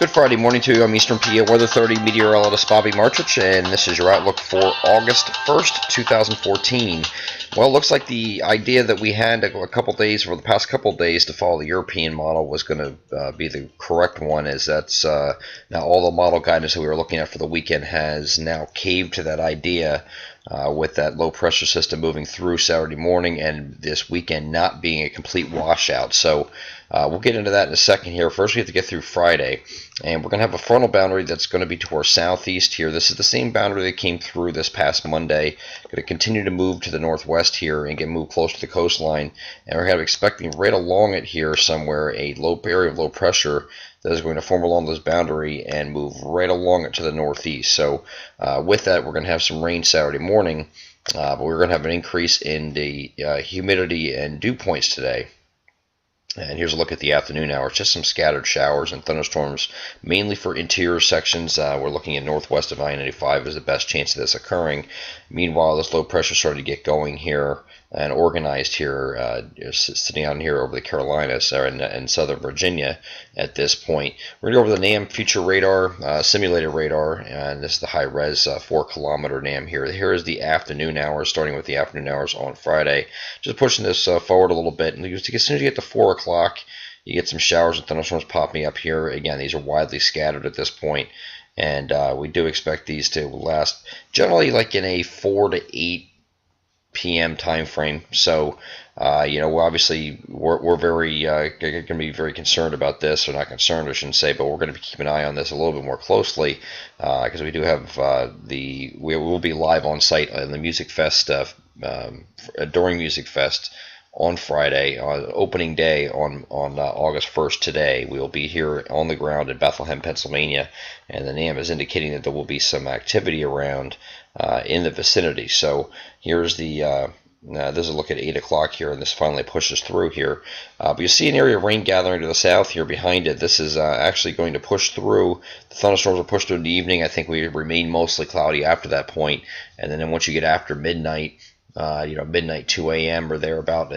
Good Friday morning to you. I'm Eastern PA Weather 30 meteorologist Bobby Marchich, and this is your outlook for August 1st, 2014. Well, it looks like the idea that we had a couple days, for the past couple days, to follow the European model was going to be the correct one, as that's now all the model guidance that we were looking at for the weekend has now caved to that idea. With that low pressure system moving through Saturday morning and this weekend not being a complete washout. So we'll get into that in a second here. First, we have to get through Friday, and we're going to have a frontal boundary that's going to be to our southeast here. This is the same boundary that came through this past Monday. Going to continue to move to the northwest here and get moved close to the coastline, and we're kind of expecting right along it here somewhere a low area of low pressure that is going to form along this boundary and move right along it to the northeast. So with that, we're going to have some rain Saturday morning, but we're going to have an increase in the humidity and dew points today. And here's a look at the afternoon hours. Just some scattered showers and thunderstorms, mainly for interior sections. We're looking at northwest of I-95 as the best chance of this occurring. Meanwhile, this low pressure started to get going here and organized here, sitting out here over the Carolinas and southern Virginia at this point. We're going to go over the NAM future radar, simulated radar, and this is the high-res 4-kilometer NAM here. Here is the afternoon hours, starting with the afternoon hours on Friday. Just pushing this forward a little bit. And as soon as you get to 4 o'clock, you get some showers and thunderstorms popping up here. Again, these are widely scattered at this point, and we do expect these to last generally like in a 4 to 8 p.m. time frame. So, obviously we're very going to be very concerned about this, or not concerned, I shouldn't say, but we're going to keep an eye on this a little bit more closely because we do have we will be live on site in the Music Fest during Music Fest on Friday, on opening day on August 1st today. We will be here on the ground in Bethlehem, Pennsylvania, and the NAM is indicating that there will be some activity around in the vicinity. So here's the there's a look at 8 o'clock here, and this finally pushes through here. But you see an area of rain gathering to the south here behind it. This is actually going to push through. The thunderstorms will push through in the evening. I think we remain mostly cloudy after that point, and then once you get after midnight, midnight 2 a.m. or thereabout,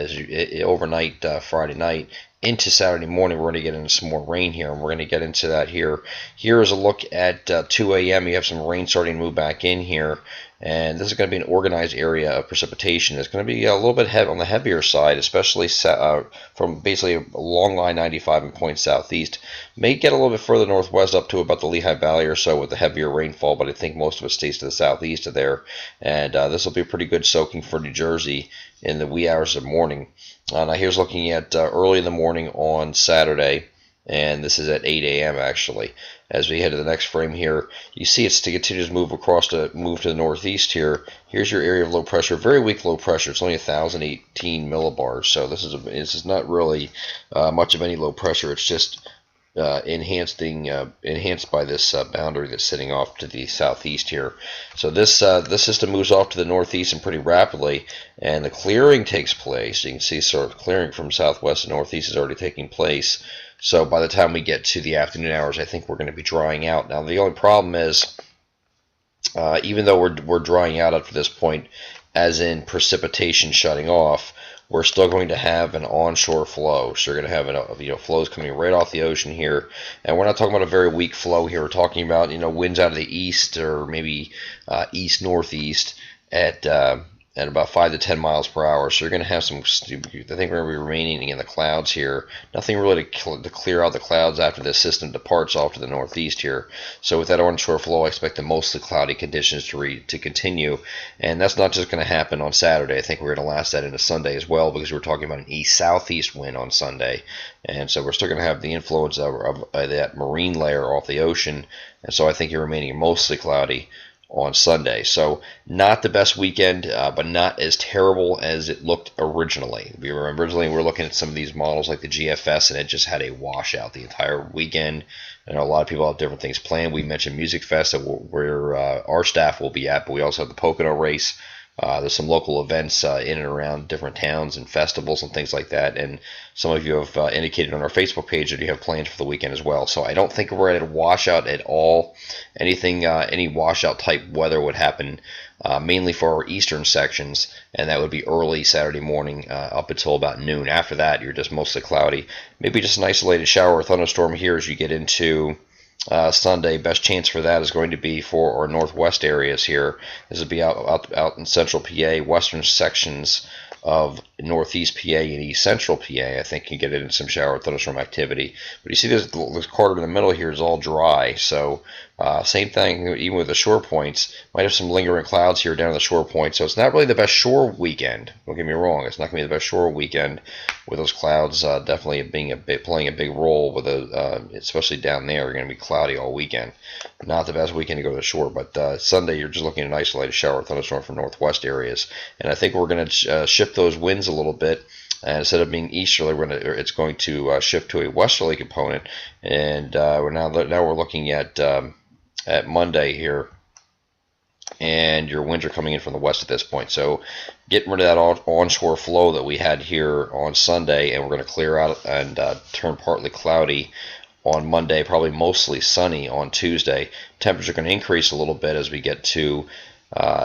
overnight Friday night into Saturday morning, we're going to get into some more rain here, and we're going to get into that here. Here is a look at 2 a.m. You have some rain starting to move back in here, and this is going to be an organized area of precipitation. It's going to be a little bit on the heavier side, especially from basically along I-95 and points southeast. May get a little bit further northwest up to about the Lehigh Valley or so with the heavier rainfall, but I think most of it stays to the southeast of there. And this will be pretty good soaking for New Jersey in the wee hours of morning. Now here's looking at early in the morning on Saturday, and this is at 8 a.m. actually. As we head to the next frame here, you see it's to continue to move to the northeast here. Here's your area of low pressure, very weak low pressure. It's only 1,018 millibars, so this is not really much of any low pressure. It's just enhanced by this boundary that's sitting off to the southeast here. So this system moves off to the northeast and pretty rapidly, and the clearing takes place. You can see sort of clearing from southwest to northeast is already taking place. So by the time we get to the afternoon hours, I think we're going to be drying out. Now the only problem is, even though we're drying out up to this point, as in precipitation shutting off, we're still going to have an onshore flow. So you're going to have flows coming right off the ocean here, and we're not talking about a very weak flow here. We're talking about winds out of the east or maybe east northeast at about 5 to 10 miles per hour. So you're going to have some, I think we're going to be remaining in the clouds here. Nothing really to clear out the clouds after this system departs off to the northeast here. So with that onshore flow, I expect the mostly cloudy conditions to continue. And that's not just going to happen on Saturday. I think we're going to last that into Sunday as well, because we're talking about an east-southeast wind on Sunday. And so we're still going to have the influence of that marine layer off the ocean. And so I think you're remaining mostly cloudy on Sunday. So not the best weekend, but not as terrible as it looked originally. We were looking at some of these models like the GFS, and it just had a washout the entire weekend. I know a lot of people have different things planned. We mentioned Music Fest, where our staff will be at, but we also have the Pocono race. There's some local events in and around different towns and festivals and things like that, and some of you have indicated on our Facebook page that you have plans for the weekend as well. So I don't think we're at a washout at all. Any washout type weather would happen mainly for our eastern sections, and that would be early Saturday morning up until about noon. After that, you're just mostly cloudy. Maybe just an isolated shower or thunderstorm here as you get into Sunday, best chance for that is going to be for our northwest areas here. This will be out in central PA, western sections of northeast PA and east central PA. I think you get into some shower thunderstorm activity. But you see this quarter in the middle here is all dry. So same thing, even with the shore points. Might have some lingering clouds here down the shore points. So it's not really the best shore weekend. Don't get me wrong. It's not going to be the best shore weekend with those clouds definitely playing a big role with especially down there. Are going to be cloudy all weekend. Not the best weekend to go to the shore, but Sunday you're just looking at an isolated shower thunderstorm from northwest areas, and I think we're going to shift those winds a little bit. And instead of being easterly, it's going to shift to a westerly component, and now we're looking at Monday here, and your winds are coming in from the west at this point. So getting rid of that onshore flow that we had here on Sunday, and we're going to clear out and turn partly cloudy on Monday, probably mostly sunny on Tuesday. Temperatures are going to increase a little bit as we get to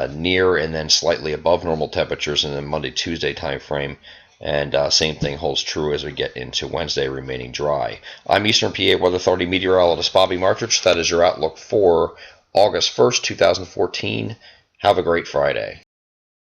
near and then slightly above normal temperatures in the Monday, Tuesday time frame. And same thing holds true as we get into Wednesday, remaining dry. I'm Eastern PA Weather Authority meteorologist Bobby Martrich. That is your outlook for August 1st, 2014. Have a great Friday.